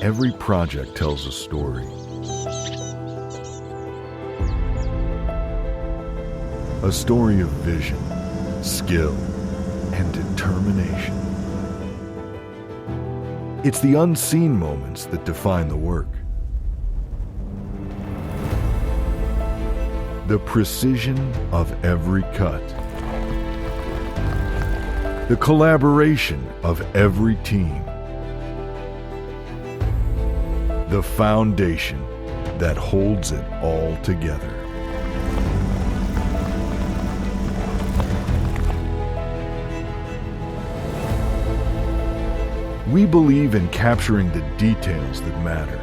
Every project tells a story. A story of vision, skill, and determination. It's the unseen moments that define the work. The precision of every cut. The collaboration of every team. The foundation that holds it all together. We believe in capturing the details that matter.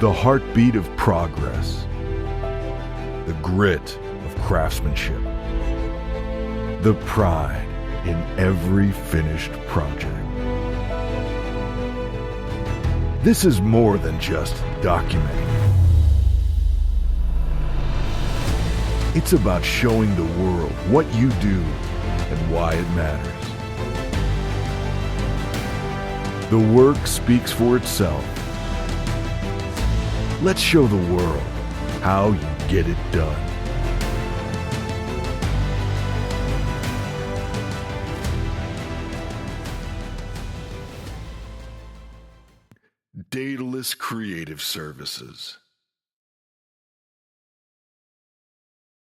The heartbeat of progress. The grit of craftsmanship. The pride in every finished project. This is more than just documenting. It's about showing the world what you do and why it matters. The work speaks for itself. Let's show the world how you get it done. Daedalus Creative Services.